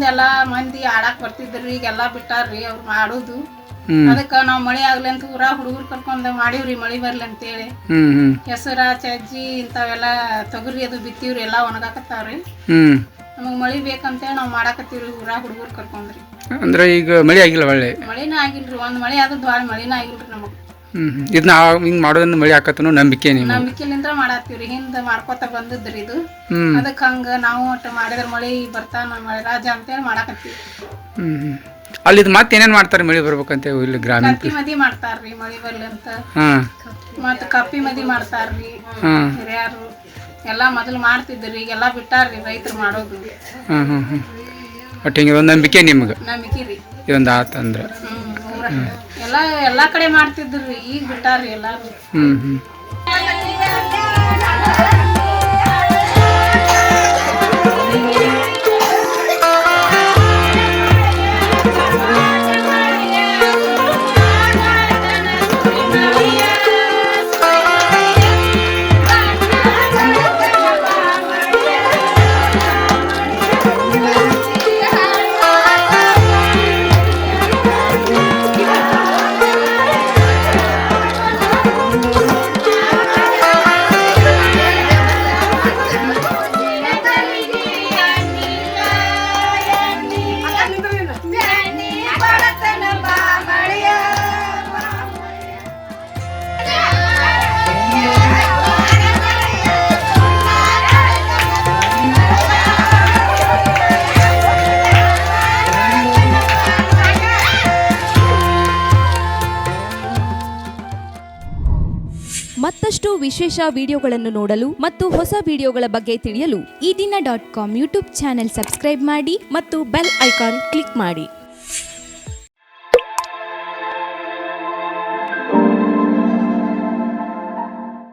ಹಿಂದೆಲ್ಲ ಮಂದಿ ಆಡಾಕ್ ಬರ್ತಿದ್ರಿ ಈಗೆಲ್ಲ ಬಿಟ್ಟಾರ್ರಿ ಅವ್ರು ಮಾಡೋದು. ಅದಕ್ಕ ನಾವ್ ಮಳಿ ಆಗ್ಲಿ ಅಂತ ಊರ ಹುಡುಗರು ಕರ್ಕೊಂಡ್ ಮಾಡಿವ್ರಿ ಮಳಿ ಬರ್ಲಿ ಅಂತೇಳಿ. ಹೆಸರ ಚಜ್ಜಿ ಇಂಥವೆಲ್ಲ ತೊಗರಿ ಅದು ಬಿತ್ತಿವ್ರಿ ಎಲ್ಲಾ ಒಣಗಾಕತ್ತಾವ್ರಿ. ನಮಗ್ ಮಳಿ ಬೇಕಂತೇಳಿ ನಾವ್ ಮಾಡಾಕತ್ತೀವ್ರಿ ಊರ ಹುಡುಗರು ಕರ್ಕೊಂಡ್ರಿ. ಅಂದ್ರೆ ಈಗ ಮಳಿ ಆಗಿಲ್ಲ ಒಳ್ಳೆ ಮಳಿನ ಆಗಿಲ್ರಿ, ಒಂದ್ ಮಳಿ ಆದ್ರೂ ಮಳಿನ ಆಗಿಲ್ರಿ ನಮಗ್. ಇದನ್ನ ಹಿಂಗ್ ಮಾಡೋದ್ರಿಂದ ಮಳಿ ಆಕತ್ತನೋ ನಂಬಿಕೆ ನಂಬಿಕೆಲಿಂದ ಮಾಡಾತ್ತೀವ್ರಿ. ಹಿಂದ ಮಾಡ್ಕೋತ ಬಂದದ್ರಿ ಇದು. ಅದಕ್ಕ ಹಂಗ ನಾವು ಒಟ್ಟು ಮಾಡಿದ್ರ ಮಳಿ ಬರ್ತಾನ ಮಳಿ ರಾಜ ಅಂತೇಳಿ ಮಾಡಾಕತ್ತೀವಿ. ಅಲ್ಲಿ ಮತ್ತೆ ಏನೇನ್ ಮಾಡ್ತಾರೆ ಮಳಿ ಬರ್ಬೇಕಂತ? ಇಲ್ಲಿ ಗ್ರಾಮೀಣ ಕತ್ತಿ ಮದಿ ಮಾಡ್ತಾರ್ರಿ ಮಳಿ ಬರ್ಲಿ ಅಂತ. ಮತ್ತ ಕಪ್ಪಿ ಮದಿ ಮಾಡ್ತಾರ್ರಿ ಹಿರಿಯಾರು. ಎಲ್ಲಾ ಮೊದಲು ಮಾಡ್ತಿದ್ರಿ, ಈಗೆಲ್ಲಾ ಬಿಟ್ಟಾರ್ರಿ ರೈತರು ಮಾಡೋದು. ಒಟ್ಟು ಹಿಂಗೆ ಒಂದು ನಂಬಿಕೆ ನಿಮ್ಗೆ? ನಂಬಿಕೆ ರೀ ಇದೊಂದು ಆತಂದ್ರ. ಎಲ್ಲಾ ಕಡೆ ಮಾಡ್ತಿದ್ರಿ, ಈಗ ಬಿಟ್ಟಾರ್ರಿ ಎಲ್ಲಾರು. ಮತ್ತಷ್ಟು ವಿಶೇಷ ವಿಡಿಯೋಗಳನ್ನು ನೋಡಲು ಮತ್ತು ಹೊಸ ವಿಡಿಯೋಗಳ ಬಗ್ಗೆ ತಿಳಿಯಲು ಈ ದಿನ .com ಯೂಟ್ಯೂಬ್ ಚಾನೆಲ್ ಸಬ್ಸ್ಕ್ರೈಬ್ ಮಾಡಿ ಮತ್ತು ಬೆಲ್ ಐಕಾನ್ ಕ್ಲಿಕ್ ಮಾಡಿ.